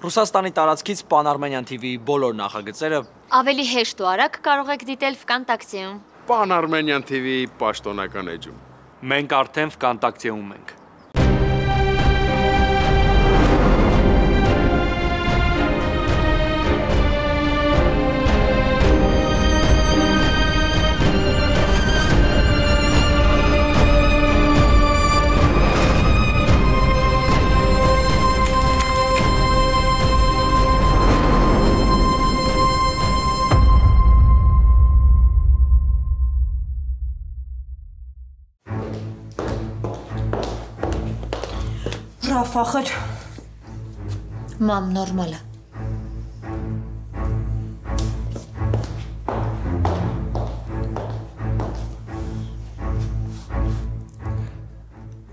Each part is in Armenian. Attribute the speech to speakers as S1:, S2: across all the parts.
S1: Ռուսաստանի տարածքից Pan-Armenian TV-ի բոլոր նախագծերը
S2: ավելի հեշտ ու արագ կարող եք դիտել Vkontakte-ում։
S3: Pan-Armenian TV-ի պաշտոնական էջում։
S1: Մենք արդեն Vkontakte-ում ենք։
S4: Ռաֆ,
S2: Մամ, նորմալ է։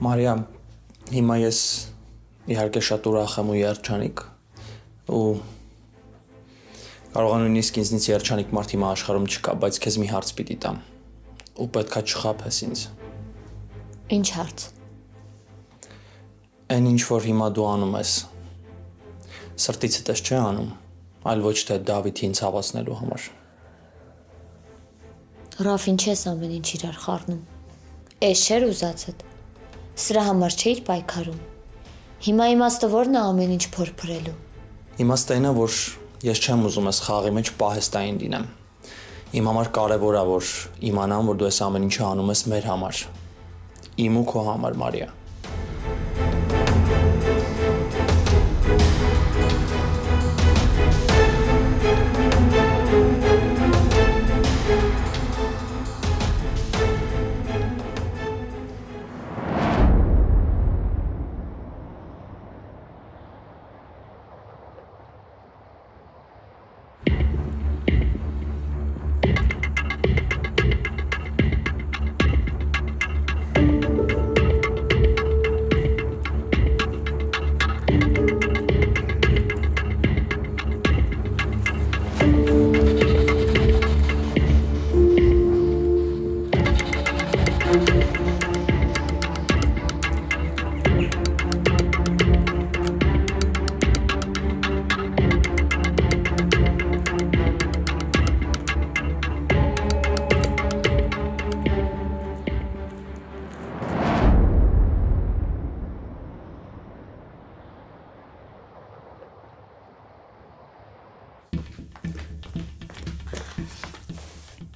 S5: Մարիա, հիմա ես իհարկե շատ ուրախ եմ ու երջանիկ ու կարող եմ նույնիսկ ինձնից երջանիկ մարդ հիմա աշխարհում չկա, բայց քեզ մի հարց պիտի տամ ու պետքա չխաբես ինձ։
S2: Ինչ հարց։
S5: Այն ինչ որ հիմա դու անում ես, սրտիցդ ես չէ անում, այլ ոչ թե Դավիթին ցավացնելու համար։
S2: Ռաֆ, ինչ ես ամեն ինչ իրար խառնում։ Էս չէր ուզածդ։ Սրա համար չէիր պայքարում։ Հիմա իմաստը ո՞րն է ամեն ինչ փորփրելու։
S5: Իմաստը այն է, որ ես չեմ ուզում ես խաղի մեջ պահեստային լինեմ։ Իմ համար կարևոր է, որ իմանամ, որ դու այս ամեն ինչը անում ես մեր համար։ Իմ ու քո համար, Մարիա։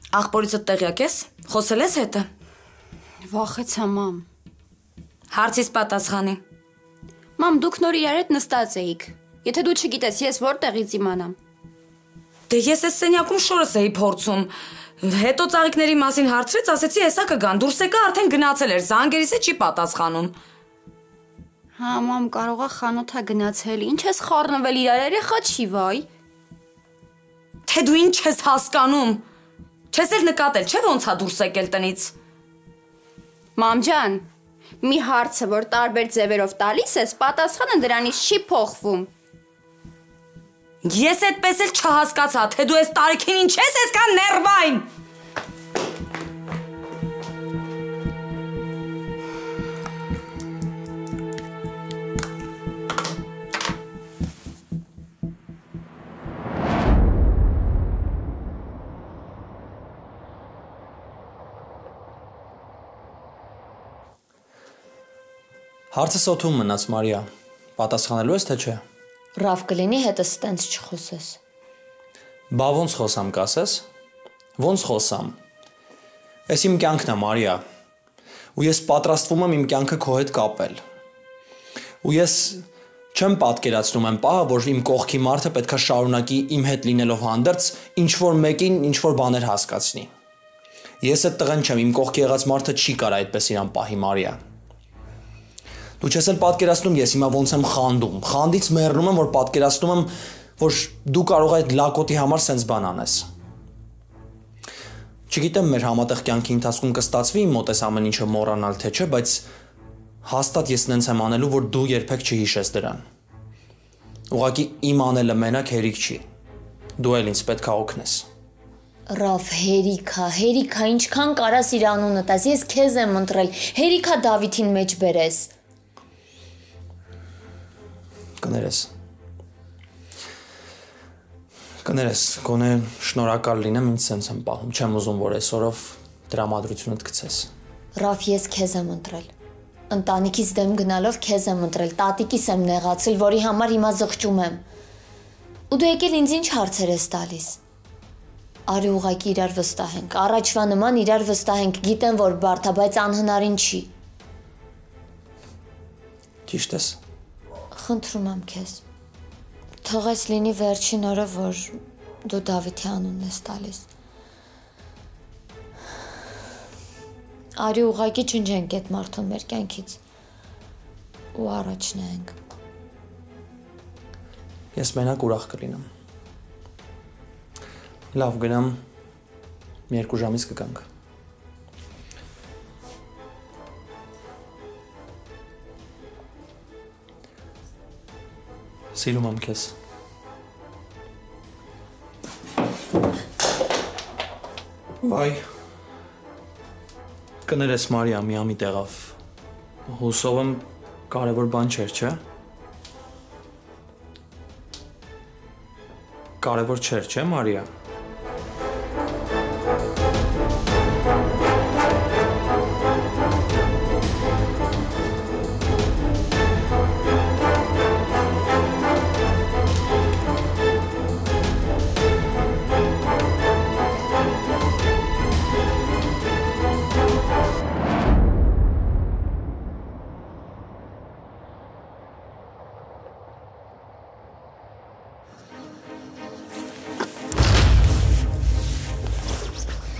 S4: Աղբորիցդ տեղյակ ես, խոսել ես հետը։
S6: Վախեցա, մամ։
S4: Հարցիս պատասխանի։
S6: Մամ, դուք նոր իրար հետ նստած էիք։ Եթե դու չգիտես, ես որտեղից իմանամ։
S4: Դե ես այս սենյակում շորս էի փորձում։ Հետո ծաղիկների մասին հարցրեց, ասեցի հեսա կգան, դուրս եկա արդեն գնացել էր, զանգերիս է չի պատասխանում։
S6: Հա, մամ, կարողա խանութա գնացել, ինչ ես խառնվել իրար, երեխա չի, վայ։
S4: Թե դու ինչ ես հասկանում։ Չես էլ նկատել, չէ՞ ոնց է դուրս եկել տնից։
S6: Մամ ջան, մի հարցը, որ տարբեր ձևերով տալիս ես, պատասխանը դրանից չի փոխվում։
S4: Ես այդպես էլ չհասկացա, թե դու այս տարիքին ինչ ես այսքան ներվային։
S5: Հարցը սոթում մնաց, Մարիա, պատասխանելու ես թե չէ։
S2: Ռաֆ, կլինի հետս տենց չխոսես։
S5: Բա ոնց խոսամ կասես։ Ոնց խոսամ։ Էս իմ կյանքն է, Մարիա։ Ու ես պատրաստվում եմ իմ կյանքը քո հետ կապել։ Ու ես չեմ պատկերացնում եմ պահը, որ իմ կողքի մարդը պետքա շարունակի իմ հետ լինելով հանդերձ ինչ որ մեկին ինչ որ բաներ հասկացնի։ Ես այդ տղեն չեմ, իմ կողքի եղած մարդը չի կարա այդպես իրան պահի, Մարիա։ Դու չես էլ պատկերացնում ես հիմա ոնց եմ խանդում։ Խանդից մեռնում եմ, որ պատկերացնում եմ, որ դու կարող ես այդ լակոտի համար սենց բան անես։ Չգիտեմ մեր համատեղ կյանքի ընթացքում կստացվի իմ մոտ այս ամեն ինչը մոռանալ թե չէ, բայց հաստատ ես նենց եմ անելու, որ դու երբեք չհիշես դրան։ Ուղղակի իմ անելը մենակ հերիք չի։ Դու էլ ինձ պետք է օգնես։
S2: Ռաֆ, հերիքա, ինչքան կարաս իր անունը տաս, ես քեզ եմ ընտրել, հերիքա Դավիթին մեջ բերես։
S5: Կներես։ Կներես, գոնե շնորհակալ լինեմ, ինձ սենց եմ պահում, չեմ ուզում, որ այսօրով դրամատրությունդ գցես։
S2: Ռաֆ, ես քեզ եմ ընտրել։ Ընտանիքից դեմ գնալով քեզ եմ ընտրել, տատիկիս եմ նեղացել, որի համար հիմա զղջում եմ։ Ու դու եկել ինձ ինչ հարցեր ես տալիս։ Արի ուղղակի իրար վստահենք, առաջվա նման իրար վստահենք, գիտեմ, որ բարդ է, բայց անհնարին չի։
S5: Ճիշտ ես։
S2: Խնդրում եմ քեզ։ Թողես լինի վերջին օրը, որ դու Դավիթի անունն ես տալիս։ Արի ուղղակի չնջենք այդ մարդուն մեր կյանքից ու առաջ նայենք։
S5: Ես մենակ ուրախ կլինեմ։ Լավ, գնամ, մի 2 ժամից կգանք։ Սիրում եմ քեզ։ Վայ։ Կներես Մարիա, միամիտ եղավ։ Հուսով եմ կարևոր բան չէր, չէ՞։ Կարևոր չէր, չէ՞ Մարիա։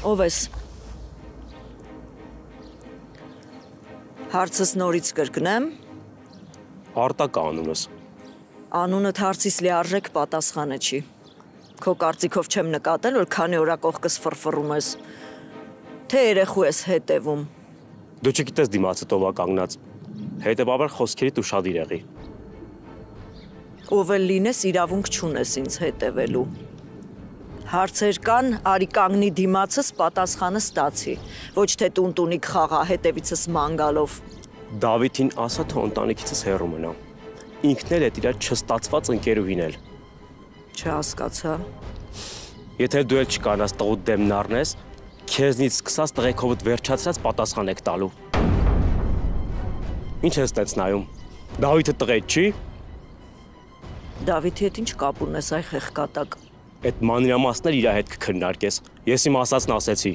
S7: Ով ես։ Հարցս նորից կրկնեմ։
S8: Արտակա անունս։
S7: Անունդ հարցիս լիարժեք պատասխանը չի։ Քո կարծիքով չեմ նկատել, որ քանի օր կողքս ֆռֆռում ես, թե երեխու ես հետևում։
S8: Դու չգիտես դիմացը ով է կանգնած։ Հետևաբար խոսքերիդ ուշադիր եղի։
S7: Ով էլ լինես, իրավունք չունես ինձ հետևելու։ Հարցեր կան, արի կանգնի դիմացս, պատասխանը ստացի, ոչ թե տունտունիկ խաղա հետևիցս ման գալով։
S8: Դավիթին ասա, թե ընտանիքիցս հեռու մնա։ Ինքն էլ է իր չստացված ընկերուհին էլ։
S7: Չհասկացա։
S8: Եթե դու էլ չկանաս տղուդ դեմն առնես, քեզնից սկսած տղեկովդ վերջացրած պատասխան եք տալու։ Ինչ ես տենց նայում։ Դավիթը տղեդ չի։
S7: Դավիթի հետ ինչ կապ ունես այ խեղկատակ։
S8: Այդ մանրամասներ իր հետ կքննարկես։ Ես իմ ասածն ասեցի։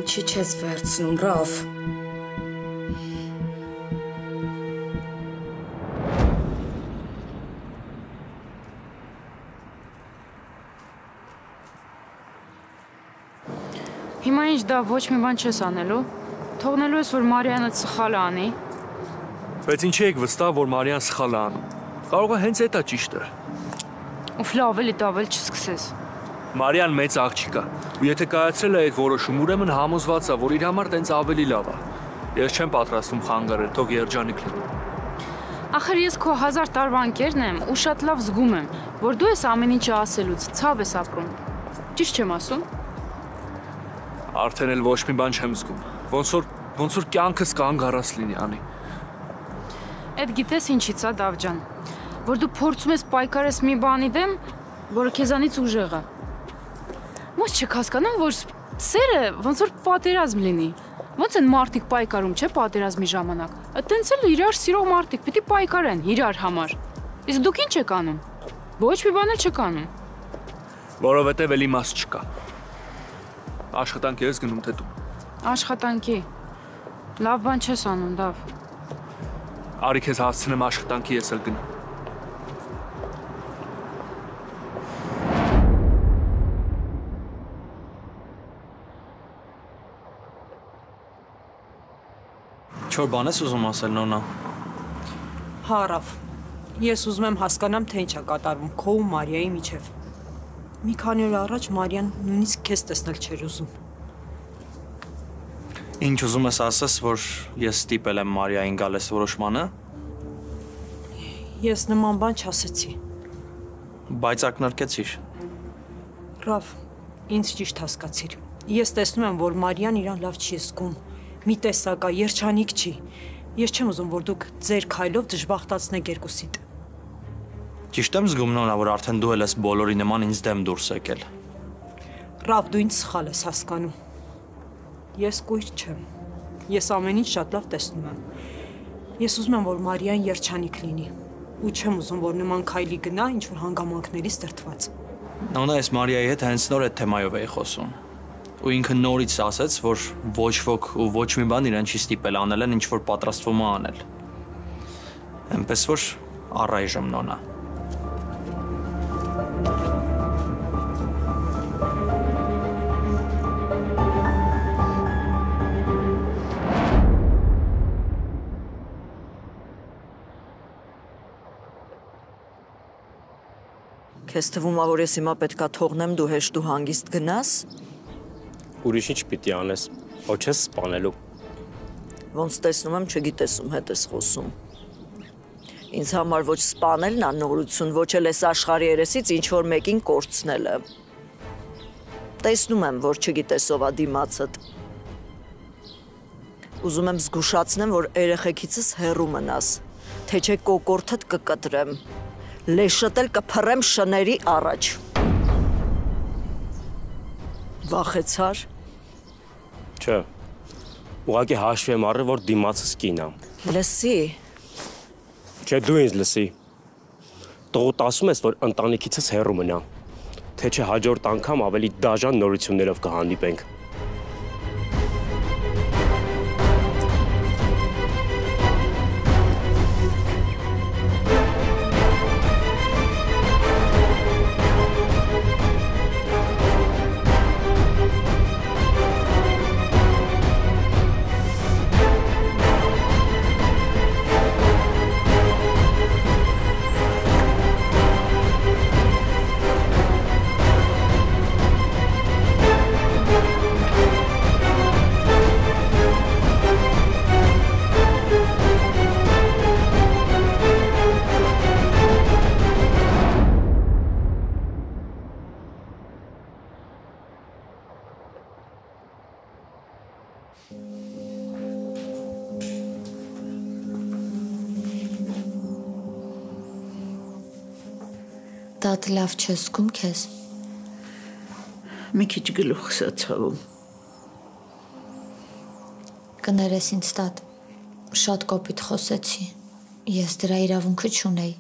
S4: Ինչի չես վերցնում, Ռաֆ։
S9: Հիմա ինչ դա ոչ մի բան չես անելու։ Թողնելու ես, որ Մարիանը սխալ անի։
S1: Բայց ինչի եք վստահ, որ Մարիան սխալ է անում։ Կարող է հենց դա ճիշտը։
S9: Ուֆ, լավ էլի դավել չսկսես։
S1: Մարիան մեծ աղջիկ է, ու եթե կայացրել է այդ որոշում, ուրեմն համոզված է, որ իր համար տենց ավելի լավ է։ Ես չեմ պատրաստվում խանգարել, թող երջանիկ լինի։
S9: Ախր ես քո 1000 տարվա ընկերն եմ ու շատ լավ զգում եմ, որ դու ես ամեն ինչը ասելուց ցավ ես ապրում։ Ճիշտ չեմ ասում։
S1: Արդեն էլ ոչ մի բան չեմ զգում։ Ոնց որ կյանքս կանգ առած լինի անի։
S9: Այդ գիտես ինչից է, Դավջան, որ դու փորձում ես պայքարես մի բանի դեմ, որը քեզանից ուժեղ է։ Ոնց չեք հասկանում, որ սերը ոնց որ պատերազմ լինի։ Ոնց են մարդիկ պայքարում, չէ, պատերազմի ժամանակ։ Այդտենց էլ իրար սիրող մարդիկ պիտի պայքարեն իրար համար։ Իսկ դուք ինչ եք անում։ Ոչ մի բան չեք անում։
S1: Որովհետև էլ իմաստ չկա։ Աշխատանքի ես գնում թե դու։
S9: Աշխատանքի։ Լավ բան չես անում, Դավ։
S1: Արի քեզ հասցնեմ աշխատանքի ես էլ գնամ։
S5: Չոր բան ես ուզում ասել, Նոնա։
S7: Հա, Ռաֆ, ես ուզում եմ հասկանամ, թե ինչ է կատարվում քո ու Մարիայի միջև։ Մի քանի օր առաջ Մարիան նույնիսկ քեզ տեսնել չէր ուզում։
S5: Ինչ ուզում ես ասես, որ ես ստիպել եմ Մարիային գալ այս որոշմանը։
S7: Ես նման բան չասեցի։
S5: Բայց ակնարկեցիր։
S7: Ռավ, ինձ ճիշտ հասկացիր։ Ես տեսնում եմ, որ Մարիան իրան լավ չի զգում։ Մի տեսակ է, երջանիկ չի։ Ես չեմ ուզում, որ դուք ձեր քայլով դժբախտացնեք երկուսիդ։
S5: Ճիշտ եմ զգում Նոնա, որ արդեն դու ես բոլորի նման ինձ դեմ դուրս եկել։
S7: Ռավ, դու ինձ սխալ ես հասկանում։ Ես կույր չեմ։ Ես ամեն ինչ շատ լավ տեսնում եմ։ Ես ուզում եմ, որ Մարիան երջանիկ լինի։ Ու չեմ ուզում, որ նման քայլի գնա ինչ-որ հանգամանքներից դրդված։
S5: Նոնա, ես Մարիայի հետ հենց նոր այդ թեմայով էի խոսում։ Ու ինքը նորից ասաց, որ ոչ ոք ու ոչ մի բան իրեն չի ստիպել անել են, ինչ որ պատրաստվում է անել։ Այնպես որ առայժմ Նոնա։
S7: Քեզ թվում է, որ ես հիմա պետքա թողնեմ դու հեշտ ու հանգիստ գնաս։
S8: Ուրիշ ինչ պիտի անես, ոչ ես սպանելու։
S7: Ոնց տեսնում եմ, չգիտես ում հետ ես խոսում։ Ինձ համար ոչ սպանելն է նորություն, ոչ էլ այս աշխարհի երեսից ինչ որ մեկին կորցնելը։ Տեսնում եմ, որ չգիտես ով է դիմացդ։ Ուզում եմ զգուշացնեմ, որ երեխեքիցս հեռու մնաս, թե չէ կոկորտդ կկտրեմ։ Լեշդ էլ կփռեմ շների առաջ։ Վախեցար։
S8: Չէ։ Ուղղակի հաշվի եմ առել, որ դիմացս կին է։
S7: Լսի։
S8: Չէ, դու ինձ լսի։ Տղուտ ասում ես, որ ընտանիքիցս հեռու մնա, թե չէ հաջորդ անգամ ավելի դաժան նորություններով կհանդիպենք։
S2: Տատ լավ չես զգում քեզ։
S10: Մի քիչ գլուխս է ցավում։
S2: Կներես ինձ տատ։ Շատ կոպիտ խոսեցի։ Ես դրա իրավունքը չունեի։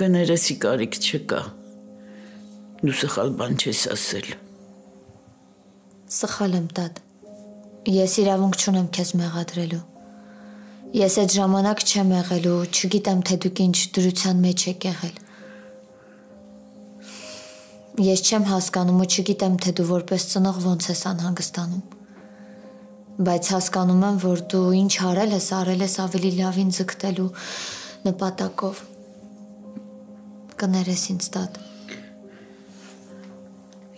S10: Կներեսի կարիք չկա։ Դու սխալ բան չես ասել։
S2: Սխալ եմ տատ։ Ես իրավունք չունեմ քեզ մեղադրելու։ Ես այդ ժամանակ չեմ եղել ու չգիտեմ, թե դուք ինչ դրության մեջ եք եղել։ Ես չեմ հասկանում ու չգիտեմ, թե դու որպես ծնող ոնց ես անհանգստանում։ Բայց հասկանում եմ, որ դու ինչ արել ես ավելի լավին ձգտելու նպատակով։ Կներես ինձ տատ։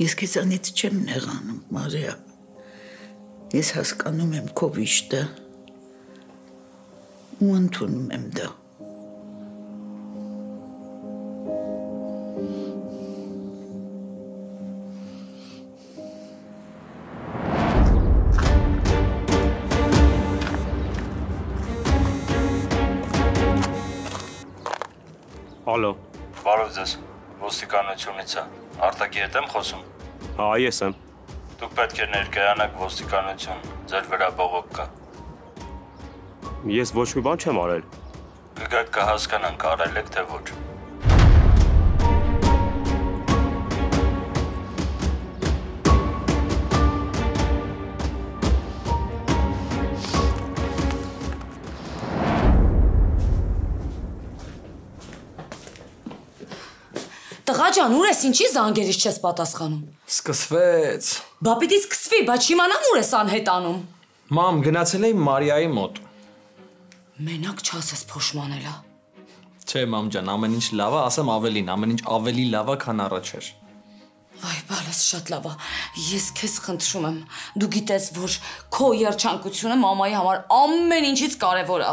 S10: Ես քեզանից չեմ նեղանում, Մարիա։ Ես հասկանում եմ քո վիշտը ու ընդունում եմ դա։
S8: Ալո։
S5: Բարև ձեզ։ Ոստիկանությունից է։ Արտակի հետ եմ խոսում։
S8: Հա, ես եմ։
S5: Դուք պետք է ներկայանաք ոստիկանություն, ձեր վրա բողոք կա։
S8: Ես ոչ մի բան չեմ արել։
S5: Կգաք կհասկանանք արել եք թե ոչ։
S4: Տղա ջան, ուր ես, ինչի զանգերից չես պատասխանում։
S5: Սկսվեց։
S4: Բա պիտի սկսվի, բայց չիմանամ ուր ես անհետանում։
S5: Մամ, գնացել էի Մարիայի մոտ։
S4: Մենակ չասես փոշմանելա։
S5: Չէ, մամ ջան, ամեն ինչ լավ է, ասեմ ավելին, ամեն ինչ ավելի լավ է, քան առաջ էր։
S4: Վայ, բալես շատ լավ է։ Ես քեզ խնդրում եմ։ Դու գիտես, որ քո երջանկությունը մամայի համար ամեն ինչից կարևոր է։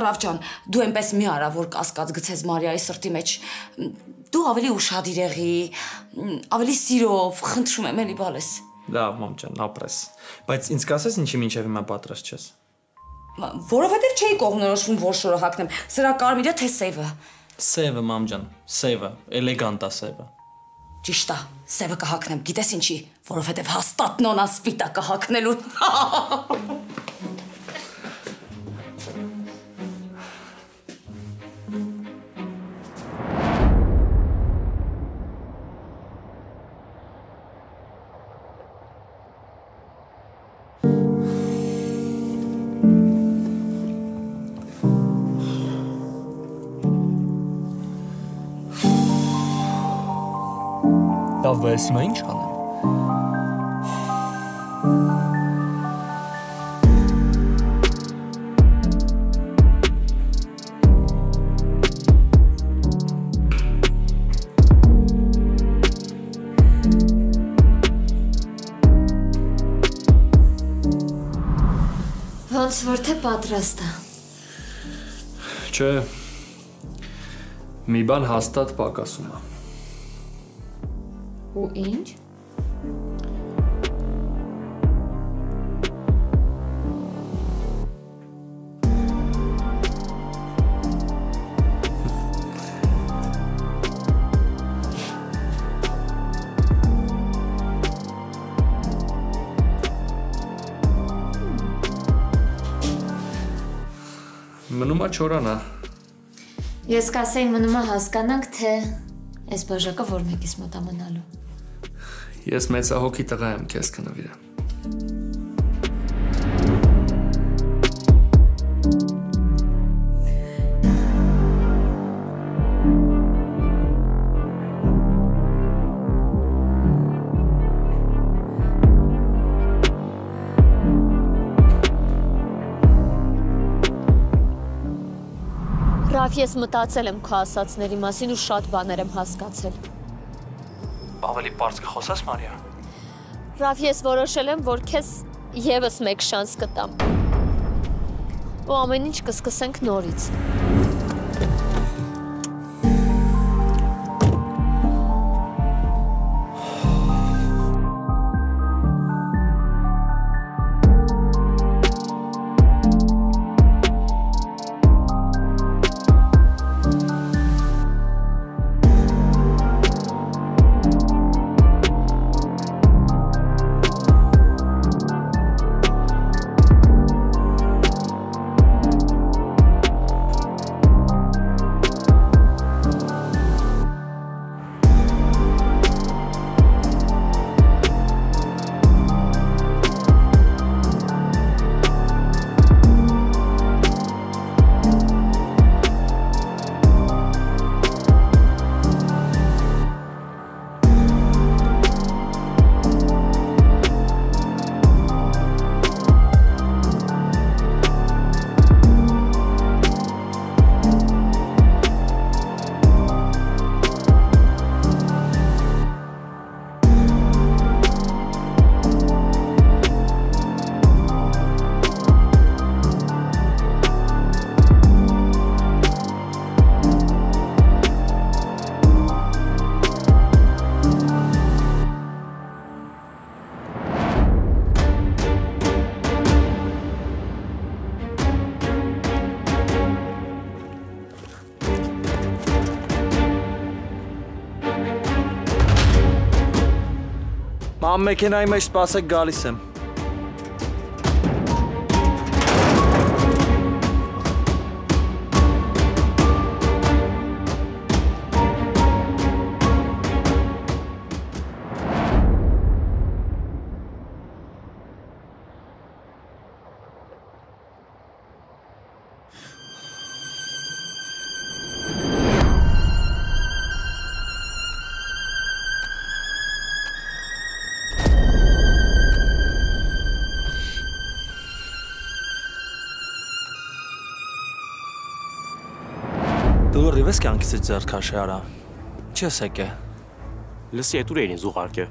S4: Ռավ ջան, դու այնպես մի արա, որ կասկած գցես Մարիայի սրտի մեջ։ Դու ավելի ուշադիր եղի, ավելի սիրով, խնդրում եմ, էլի բալես։
S5: Լավ, մամ ջան, ապրես։ Բայց ինձ կասես ինչի մինչև հիմա պատրաստ չես։
S4: Որովհետև չէի կողմնորոշվում, որ շորը հագնեմ։ Սրա կարմիրը թե սևը։
S5: Սևը, մամ ջան, սևը, էլեգանտ է սևը։
S4: Ճիշտ է, սևը կհագնեմ, գիտես ինչի, որովհետև հաստատ նոնա սպիտակը հագնելու։
S1: Լավ, բայց հիմա ինչ անեմ։
S2: Ոնց որ թե պատրաստ է։
S1: Չէ։ Մի բան հաստատ պակասում է։
S2: Ու ինչ։
S1: Մնում է չորանա։
S2: Ես կասեի մնում է հասկանանք, թե այս բաժակը որ մեկից մոտ է մնալու։
S1: Ես մեծահոգի տղա եմ քեզ կնվիրեմ։
S2: Ռաֆ, ես մտածել եմ քո ասածների մասին ու շատ բաներ եմ հասկացել։
S5: Ավելի պարզ կխոսես, Մարիա։
S2: Ռաֆ, ես որոշել եմ, որ քեզ եւս մեկ շանս կտամ։ Ու ամեն ինչ կսկսենք նորից։
S5: Ամ մեքենայի մեջ սպասեք գալիս եմ։ Դու լրիվ ես կյանքից ձեռ քաշի արա։ Չես եկե։
S8: Լսի, այդ ուր էին ինձ ուղարկե։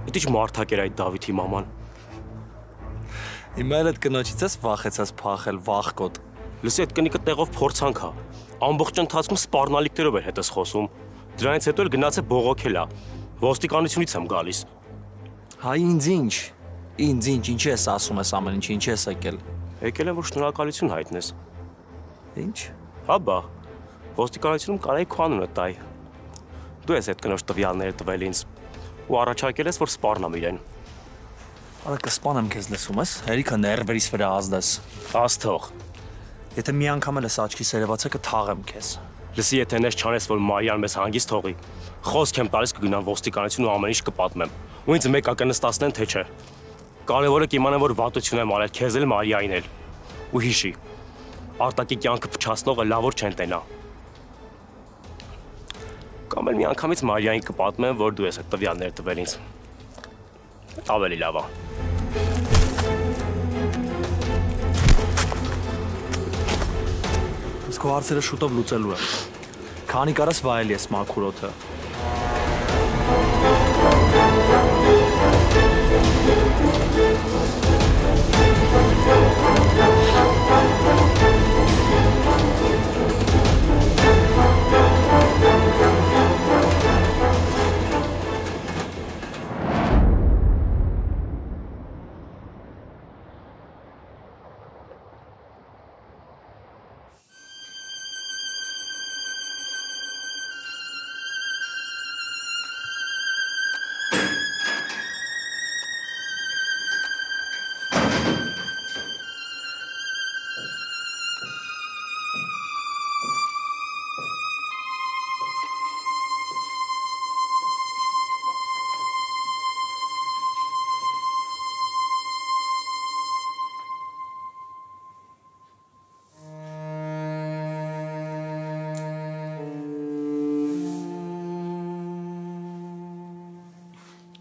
S8: Պետք է մարդակ էր այդ Դավիթի մաման։
S5: Հիմա էլ այդ կնոջից ես վախեցած փախել, վախկոտ։
S8: Լսի, այդ կնիկը տեղով փորձանք է։ Ամբողջ ընթացքում սպառնալիքներով էր հետս խոսում։ Դրանից հետո էլ գնաց է բողոքել է։ Ոստիկանությունից եմ գալիս։
S5: Հայ ինձ ինչ։ Ինձ ինչ, ինչի ես ասում ես ամեն ինչ, ինչի ես եկել։
S8: Եկել եմ որ շնորհակալություն հայտնես։
S5: Ինչ։
S8: Հա բա։ Ոստիկանությունում կարայի քո անունը տայ։ Դու ես այդ կնոջ տվյալները տվել ինձ ու առաջարկել ես որ սպառնամ իրեն։
S5: Արա կսպանեմ քեզ լսում ես, հերիքը ներվերից վրա ազդես։
S8: Աստղ։
S5: Եթե մի անգամ էլ ես աչքի սերևացը կթաղեմ քեզ։
S8: Լսի, եթե նես չանես որ Մարիան մեզ հանգիստ թողի։ Խոսք եմ տալիս կգնան ոստիկանություն ու ամեն ինչ կպատմեմ։ Ու ինձ մեկը կնստացնեն թե չէ։ Կարևորը կիմանամ որ վատություն եմ արել քեզ էլ Մարիային էլ։ Ու հիշի։ Արտակի կյանքը փչացնողը լավ որ չեն տենա։ Կամ էլ մի անգամից Մարիային կպատմեմ որ դու ես այդ տվյալները տվել ինձ։ Ավելի լավ է։
S5: Իսկ քո հարցերը շուտով լուծելու եմ։ Քանի կարաս վայել ես մաքուր օդը։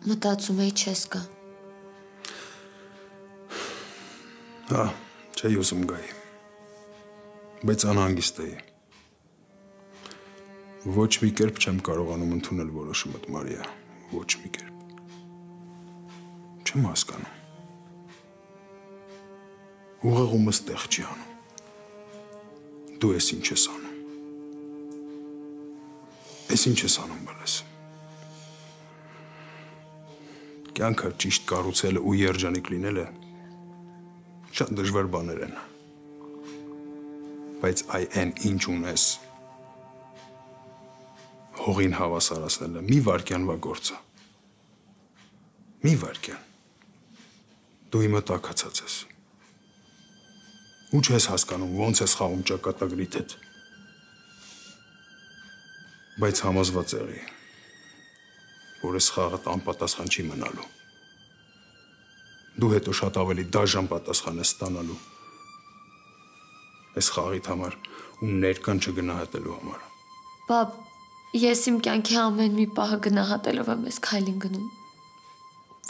S2: Մտածում էի չես գա։
S11: Հա, չէի ուզում գայի։ Բայց անհանգիստ էի։ Ոչ մի կերպ չեմ կարողանում ընդունել որոշումդ, Մարիա, ոչ մի կերպ։ Չեմ հասկանում։ Ուղեղումս տեղ չի անում։ Դու ես ինչ ես անում։ Ես ինչ ես անում բալես։ Կյանքը ճիշտ կառուցելը ու երջանիկ լինելը շատ դժվար բաներ են։ Բայց այն ինչ ունես հողին հավասարացնելը մի վայրկյանվա գործ է։ Մի վայրկյան։ Դու իմը տաքացած ես։ Ու չես հասկանում ոնց ես խաղում ճակատագրի հետ։ Բայց համոզված եղի, որ այս խաղը անպատասխան չի մնալու։ Դու հետո շատ ավելի դաժան պատասխան ես ստանալու այս խաղիդ համար ու ներկան չգնահատելու համար։
S2: Բաբ, ես իմ կյանքի ամեն մի պահը գնահատելով եմ այս քայլին գնում,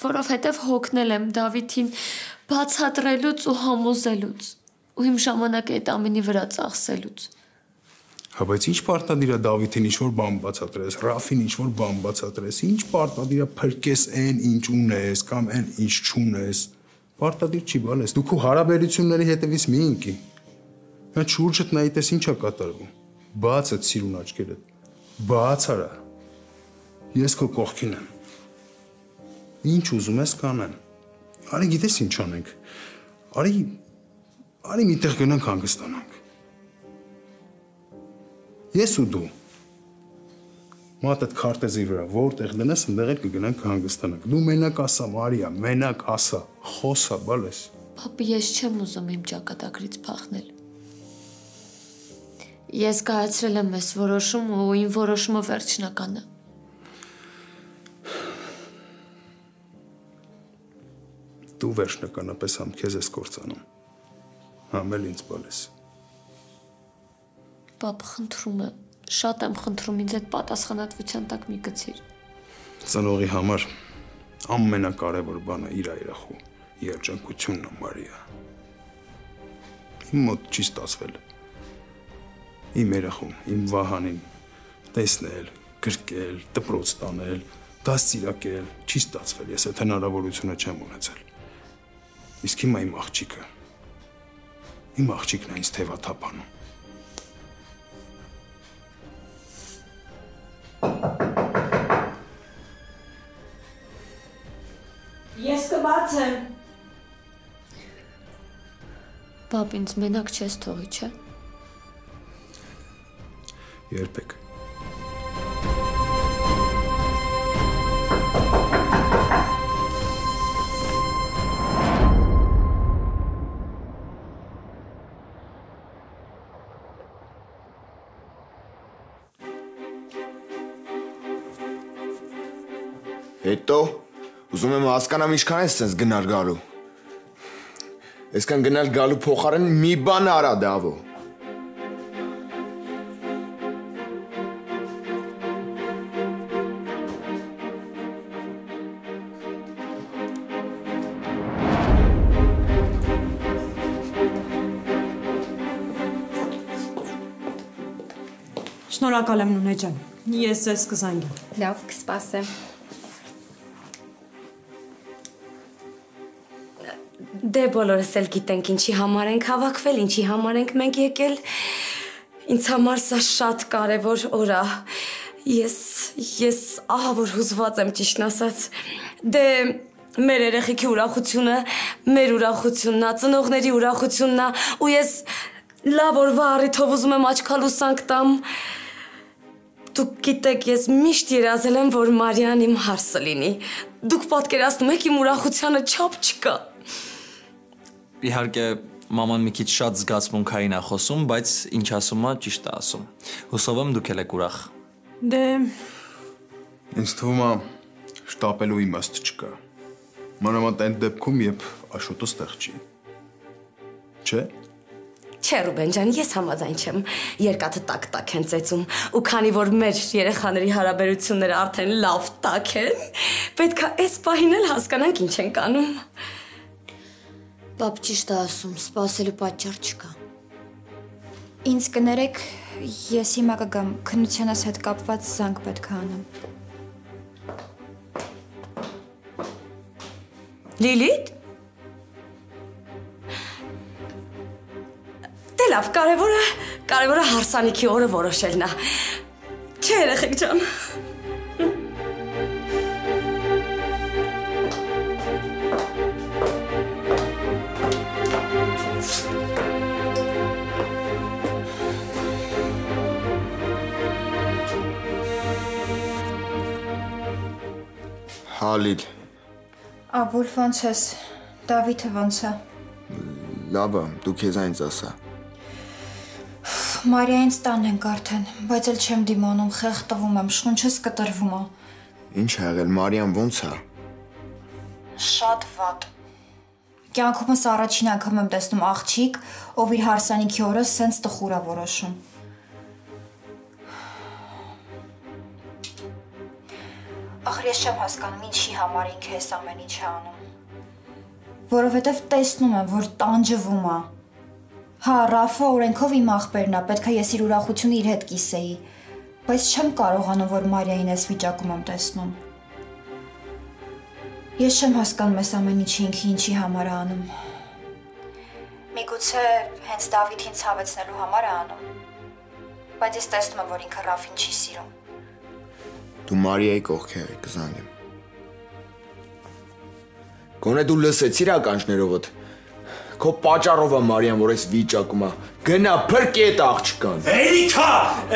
S2: որովհետև հոգնել եմ Դավիթին բացատրելուց ու համոզելուց ու իմ ժամանակը այդ ամենի վրա ծախսելուց։
S11: Հա, բայց ինչ պարտադիր է Դավիթին ինչ-որ բան բացատրես, Ռաֆին ինչ-որ բան բացատրես, ինչ պարտադիր է փրկես այն ինչ ունես կամ այն ինչ չունես։ Պարտադիր չի բալես, դու քո հարաբերությունների հետևից մի ընկի։ Նա շուրջդ նայ տես ինչ է կատարվում։ Բաց այդ սիրուն աչքերդ։ Բաց արա։ Ես քո կողքին եմ։ Ինչ ուզում ես կանեմ։ Արի գիտես ինչ անենք։ Արի միտեղ գնանք հանգստանանք։ Ես ու դու մատդ քարտեզի վրա որտեղ դնես այնտեղ էլ կգնանք կհանգստանանք։ Դու մենակ ասա, Մարիա, մենակ ասա, խոսա, բալես։
S2: Պապի, ես չեմ ուզում իմ ճակատագրից փախնել։ Ես կայացրել եմ այս որոշումը ու իմ որոշումը վերջնական է։
S11: Դու վերջնականապես համ քեզ ես կործանում։ Համ էլ ինձ բալես։
S2: Պապ, խնդրում եմ, շատ եմ խնդրում ինձ այդ պատասխանատվության տակ մի գցիր։
S11: Ծնողի համար ամենակարևոր բանը իր երախու երջանկությունն է, Մարիա։ Իմ մոտ չի ստացվել։ Իմ երախուն, իմ Վահանին տեսնել, գրկել, դպրոց տանել, Դա սիրակել չի ստացվել, ես այդ հնարավորությունը չեմ ունեցել։ Իսկ հիմա իմ աղջիկն է ինձ թևաթափանում։
S7: Ես կբացեմ։
S2: Պապ, ինձ մենակ չես թողի, չէ՞։
S11: Երբեք։
S12: Հետո ուզում եմ հասկանամ ինչքան է սենց գնալ գալու։ Այսքան գնալ գալու փոխարեն մի բան արա դավո։
S7: Շնորհակալ եմ Նունե ջան։ Ես ձեզ կզանգեմ։
S6: Լավ, կսպասեմ։
S4: Դե բոլորս էլ գիտենք ինչի համար ենք հավաքվել, ինչի համար ենք մենք եկել։ Ինձ համար սա շատ կարևոր օր է։ Ես ահա որ հուզված եմ ճիշտն ասած։ Դե մեր երեխեքի ուրախությունը, մեր ուրախությունն է, ծնողների ուրախությունն է, ու ես լավ օրվա առիթով ուզում եմ աչքալուսանք տամ։ Դուք գիտեք, ես միշտ երազել եմ, որ Մարիան իմ հարսը լինի։ Դուք պատկերացնում եք իմ ուրախությանը չափ չկա։
S5: Իհարկե, մաման մի քիչ շատ զգացմունքային է խոսում, բայց ինչ ասում է, ճիշտ է ասում։ Հուսով եմ դուք էլ եք ուրախ։
S7: Դե
S11: Ինձ թվում է շտապելու իմաստ չկա։ Մանավանդ այն դեպքում, երբ Աշոտը ստեղ չի։ Չէ՞։
S4: Չէ, Ռուբեն ջան, ես համաձայն չեմ։ Երկաթը տակ են ծեծում, ու քանի որ մեր երեխաների հարաբերությունները արդեն լավ տակ են, պետք է այս պահին էլ հասկանանք ինչ ենք անում։
S2: Պապ ճիշտ է ասում, սպասելու պատճառ չկա։
S6: Ինձ կներեք, ես հիմա կգամ, քննությանս հետ կապված զանգ պետք է անեմ։
S4: Լիլիթ։ Դե լավ, կարևորը հարսանիքի օրը որոշելն է։ Չէ, երեխեք ջան։
S12: Հալիլ։
S6: Աբուլ, ոնց ես, Դավիթը ոնց է։
S12: Լավ է, դու քեզ այնց ասա։
S6: Մարիայինց տանն ենք արդեն, բայց էլ չեմ դիմանում, խեղդվում եմ, շունչս կտրվում է։
S12: Ինչ է եղել, Մարիան ոնց է։
S6: Շատ վատ։ Կյանքումս առաջին անգամ եմ տեսնում աղջիկ, ով իր հարսանիքի օրը սենց տխուր է որոշում։ Ախր ես չեմ հասկանում ինչի համար ինքը այս ամեն ինչ է անում։ Որովհետև տեսնում եմ, որ տանջվում է։ Հա, Ռաֆը օրենքով իմ աղբերն է, պետք է ես իր ուրախությունը իր հետ կիսեի, բայց չեմ կարողանում, որ Մարիային այս վիճակում եմ տեսնում։ Ես չեմ հասկանում այս ամեն ինչը ինքը ինչի համար է անում։ Միգուցե հենց Դավիթին ցավեցնելու համար է անում։ Բայց ես տեսնում եմ, որ ինքը Ռաֆին չի սիրում։
S12: Դու Մարիայի կողքեր կզանգեմ։ Գոնե դու լսեցիր ականջներովդ։ Քո պատճառով է Մարիան, որ այս վիճակում է։ Գնա փրկի այդ աղջկան։
S1: Հերիքա,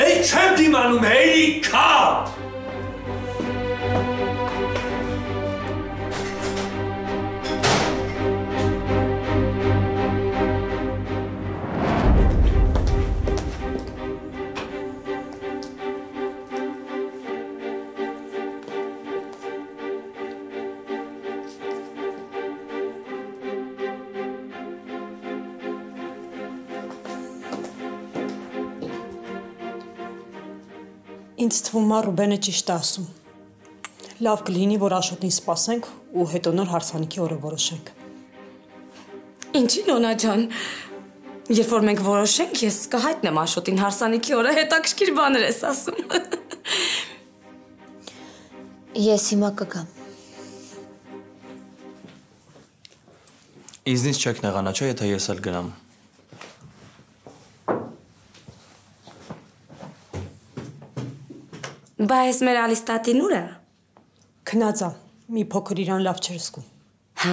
S1: այդ չեմ դիմանում, հերիքա։
S7: Ինձ թվում է Ռուբենը ճիշտ է ասում։ Լավ կլինի, որ Աշոտին սպասենք ու հետո նոր հարսանիքի օրը որոշենք։
S4: Ինչի Նոնա ջան, երբ որ մենք որոշենք, ես կհայտնեմ Աշոտին հարսանիքի օրը, հետաքրքիր բաներ ես ասում։
S2: Ես հիմա կգամ։
S5: Իզնից չեք նեղանա, չէ, եթե ես էլ գնամ։
S4: Բա ես մեր Ալիստատին ուր է։
S7: Քնածա, մի փոքր իրան լավ չէր զգում։
S4: Հա։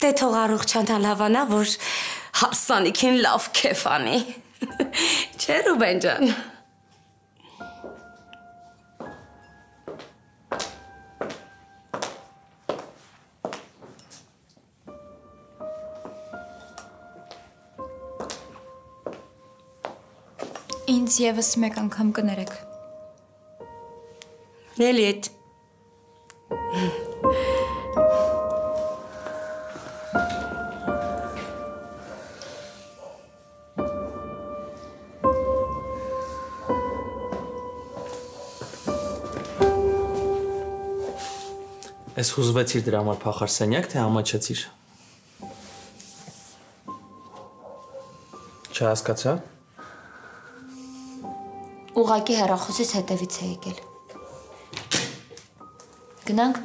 S4: Դե թող առողջանա լավանա, որ հարսանիքին լավ քեֆ անի։ Չէ, Ռուբեն ջան։
S6: Ինձ եւս մեկ անգամ կներեք։
S4: Լելիետ։
S5: Ես հուզվեցիր դրա համար փախար սենյակ, թե ամաչեցիր։ Չհասկացա։
S2: Ուղղակի հեռախոսից հետևից է եկել։ Գնանք։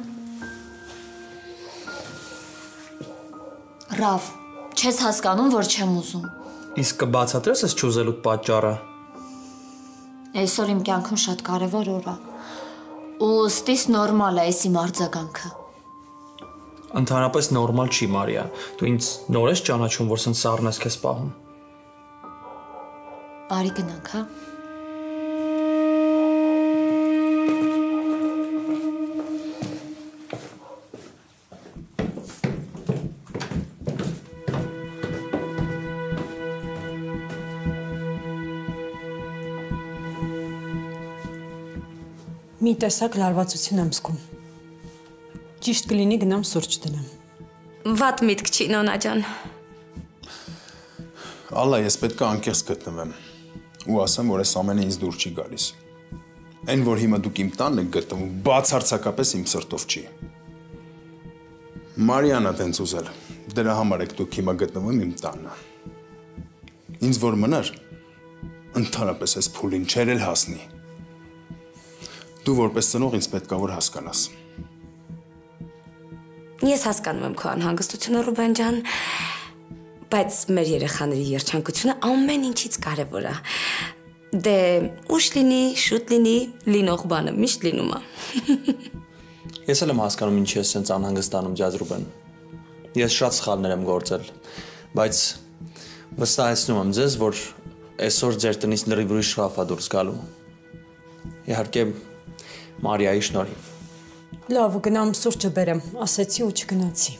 S2: Ռավ, չես հասկանում, որ չեմ ուզում։
S5: Իսկ կբացատրես ես չուզելուտ պատճառը։
S2: Այսօր իմ կյանքում շատ կարևոր օր է։ Ու ստիս նորմալ է այս իմ արձագանքը։
S5: Ընդհանրապես նորմալ չի, Մարիա։ Դու ինձ նոր ես ճանաչում, որ սենց սառն ես քեզ պահում։
S2: Բարի գնանք, հա։
S7: Մի տեսակ լարվածություն եմ զգում։ Ճիշտ կլինի գնամ սուրճ դնեմ։
S4: Վատ միտք չի, նոնա ջան։
S11: Ալլա, ես պետք է անկեղծ գտնվեմ ու ասեմ, որ այս ամենը ինձ դուր չի գալիս։ Այն, որ հիմա դուք իմ տանն եք գտնվում, բացարձակապես իմ սրտով չի։ Մարիանա տենց ուզել, դրա համար եք դուք հիմա գտնվում իմ տանը։ Ինձ որ մնար, ընդհանրապես այս փուլին չեր էլ հասնի։ Դու որպես ծնող ինձ պետք է որ հասկանաս։
S4: Ես հասկանում եմ քո անհանգստությունը, Ռուբեն ջան, բայց մեր երեխաների երջանկությունը ամեն ինչից կարևոր է։ Դե ուշ լինի, շուտ լինի, լինող բանը միշտ լինում է։
S5: Ես էլ եմ հասկանում ինչի ես սենց անհանգստանում, ձյաձ Ռուբեն։ Ես շատ սխալներ եմ գործել, բայց վստահեցնում եմ ձեզ, որ այսօր ձեր տնից լրիվ ուրիշ Ռաֆ է դուրս գալու։ Իհարկե Մարիայի շնորհիվ։
S7: Լավ, գնամ սուրճը բերեմ, ասեցի ու չգնացի։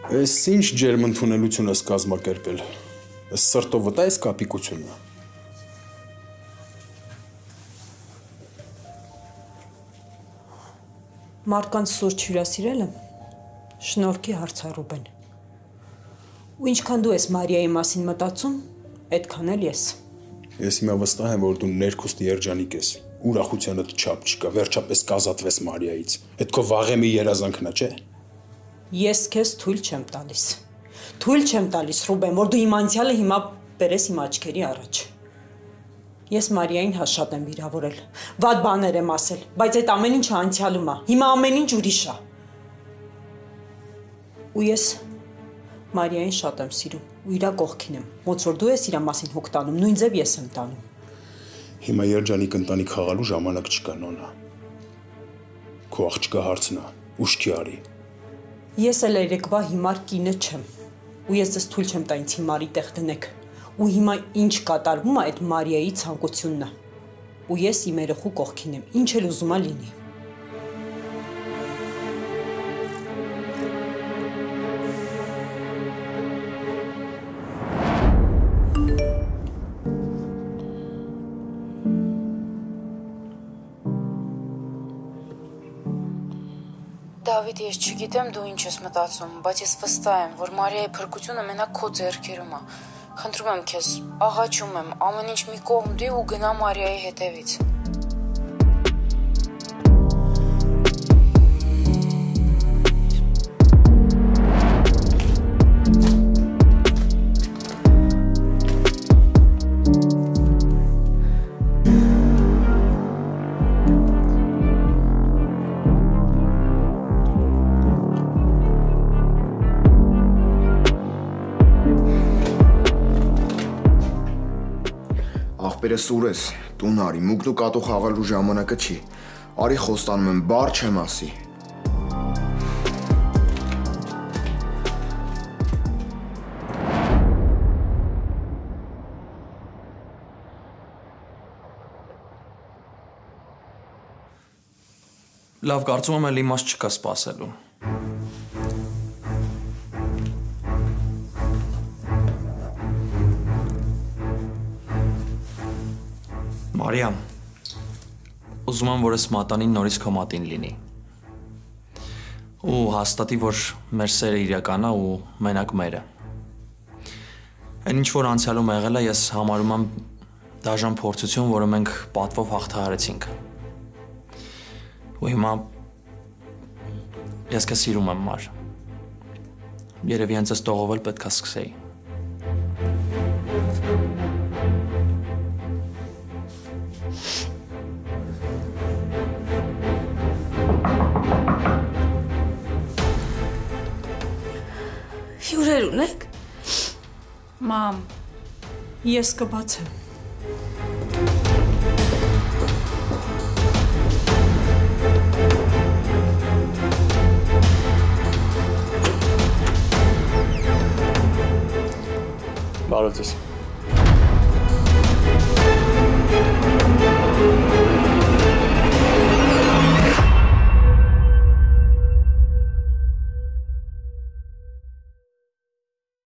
S11: Այս ինչ ջերմընդունելություն ես կազմակերպել։ Այս սրտով վտա ես կապիկությունը։
S7: Մարդկանց սուրճ հյուրասիրելը շնորհքի հարց է, Ռուբեն։ Ու ինչքան դու ես Մարիայի մասին մտածում, այդքան էլ ես։
S11: Ես հիմա վստահ եմ, որ դու ներքուստ երջանիկ ես։ Ուրախությանդ չափ չկա, վերջապես կազատվես Մարիայից։ Այդ քո վաղեմի երազանքն է, չէ՞։
S7: Ես քեզ թույլ չեմ տալիս։ Թույլ չեմ տալիս, Ռուբեն, որ դու իմ անցյալը հիմա բերես իմ աչքերի առաջ։ Ես Մարիային շատ եմ վիրավորել։ Վատ բաներ եմ ասել, բայց այդ ամեն ինչը անցյալում է։ Հիմա ամեն ինչ ուրիշ է։ Ու ես Մարիային շատ եմ սիրում ու իրա կողքին եմ։ Ոնց որ դու ես իրա մասին հոգ տանում, նույն ձև ես եմ տանում։
S11: Հիմա երջանիկ ընտանիք խաղալու ժամանակ չկա, նոնա։ Քո աղջկա հարցն է, ուշքի արի։
S7: Ես էլ երեկվա հիմար կինը չեմ։ Ու ես ձեզ թույլ չեմ տա ինձ հիմարի տեղ դնեք։ Ու հիմա ինչ կատարվում է այդ Մարիայի ցանկությունն է։ Ու ես իմ երեխու կողքին եմ, ինչ էլ ուզում է լինի։
S6: Դա
S9: Դավիթ, ես չգիտեմ դու ինչ ես մտածում, բայց ես վստահ եմ, որ Մարիայի փրկությունը մենակ քո ձեռքերում է։ Խնդրում եմ քեզ, աղաչում եմ, ամեն ինչ մի կողմ դի ու գնա Մարիայի հետևից։
S12: Ախպերս ուրես, տուն արի, մուկն ու կատու խաղալու ժամանակը չի։ Արի խոստանում եմ, բառ չեմ ասի։
S5: Լավ, կարծում եմ էլ իմաստ չկա սպասելու։ Մարիամ, ուզում եմ, որ ես մատանին նորից քո մատին լինի։ Ու հաստատի, որ մեր սերը իրական է ու մենակ մերը։ Այն ինչ որ անցյալում եղել է, ես համարում եմ դաժան փորձություն, որը մենք պատվով հաղթահարեցինք։ Ու հիմա ես քեզ սիրում եմ, Մար։ Երևի հենց այս տողով էլ պետք է սկսեի։
S4: Հյուրեր ունեք։
S7: Մամ, ես կբացեմ։
S8: Բարև ձեզ։